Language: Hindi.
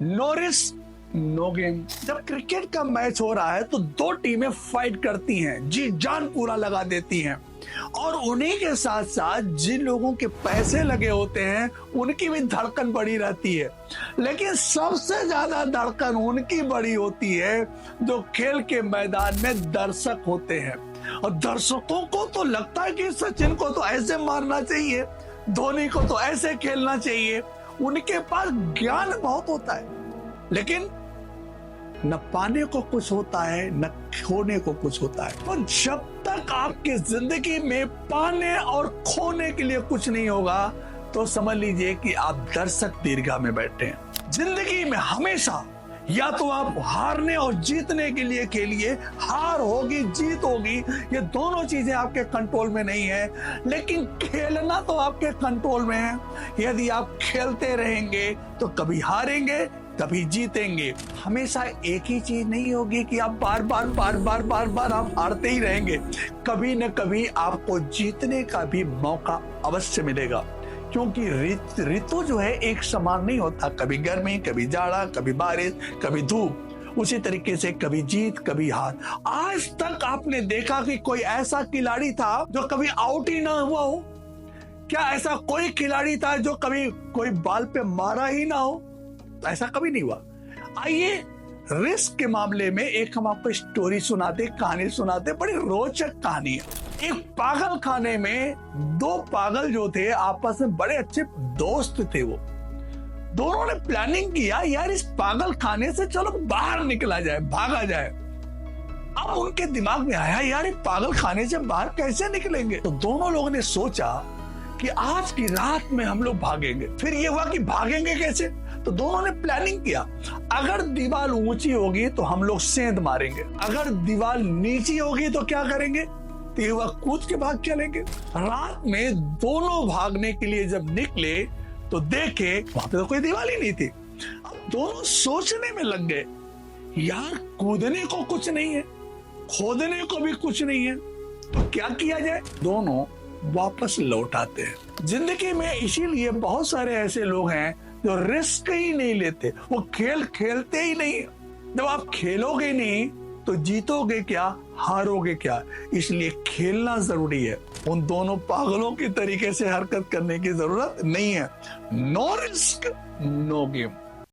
No risk no game. जब क्रिकेट का मैच हो रहा है तो दो टीमें फाइट करती हैं, जी जान पूरा लगा देती हैं, और उन्हीं के साथ साथ जिन लोगों के पैसे लगे होते हैं उनकी भी धड़कन बढ़ी रहती है। लेकिन सबसे ज्यादा धड़कन उनकी बड़ी होती है जो खेल के मैदान में दर्शक होते हैं। और दर्शकों को तो लगता है कि सचिन को तो ऐसे मारना चाहिए, धोनी को तो ऐसे खेलना चाहिए। उनके पास ज्ञान बहुत होता है, लेकिन न पाने को कुछ होता है न खोने को कुछ होता है। पर जब तक आपकी जिंदगी में पाने और खोने के लिए कुछ नहीं होगा तो समझ लीजिए कि आप दर्शक दीर्घा में बैठे हैं। जिंदगी में हमेशा या तो आप हारने और जीतने के लिए खेलिए, हार होगी जीत होगी, ये दोनों चीजें आपके कंट्रोल में नहीं है, लेकिन खेलना तो आपके कंट्रोल में है। यदि आप खेलते रहेंगे तो कभी हारेंगे कभी जीतेंगे। हमेशा एक ही चीज नहीं होगी कि आप बार बार आप हारते ही रहेंगे। कभी न कभी आपको जीतने का भी मौका अवश्य मिलेगा, क्योंकि ऋतु जो है एक समान नहीं होता। कभी गर्मी, कभी जाड़ा, कभी बारिश, कभी धूप। उसी तरीके से कभी जीत कभी हार। आज तक आपने देखा कि कोई ऐसा खिलाड़ी था जो कभी आउट ही ना हुआ हो? क्या ऐसा कोई खिलाड़ी था जो कभी कोई बॉल पे मारा ही ना हो? ऐसा कभी नहीं हुआ। आइए रिस्क के मामले में एक हम आपको स्टोरी सुनाते, कहानी सुनाते, बड़ी रोचक कहानी है। एक पागल खाने में दो पागल जो थे आपस में बड़े अच्छे दोस्त थे। वो दोनों ने प्लानिंग किया, यार इस पागल खाने से चलो बाहर निकला जाए, भागा जाए। अब उनके दिमाग में आया, यार इस पागल खाने से बाहर कैसे निकलेंगे? तो दोनों लोगों ने सोचा कि आज की रात में हम लोग भागेंगे। फिर ये हुआ कि भागेंगे कैसे? तो दोनों ने प्लानिंग किया, अगर दीवार ऊंची होगी तो हम लोग सेंध मारेंगे, अगर दीवार नीची होगी तो क्या करेंगे? तो ये वह कूद के भाग चलेंगे। रात में दोनों भागने के लिए जब निकले तो देखे वहां पे तो कोई दीवार ही नहीं थी। अब दोनों सोचने में लग गए, यार कूदने को कुछ नहीं है, खोदने को भी कुछ नहीं है, तो क्या किया जाए? दोनों वापस लौट आते हैं। जिंदगी में इसीलिए बहुत सारे ऐसे लोग हैं जो रिस्क ही नहीं लेते, वो खेल खेलते ही नहीं। जब आप खेलोगे नहीं तो जीतोगे क्या, हारोगे क्या? इसलिए खेलना जरूरी है। उन दोनों पागलों की तरीके से हरकत करने की जरूरत नहीं है। No risk no game.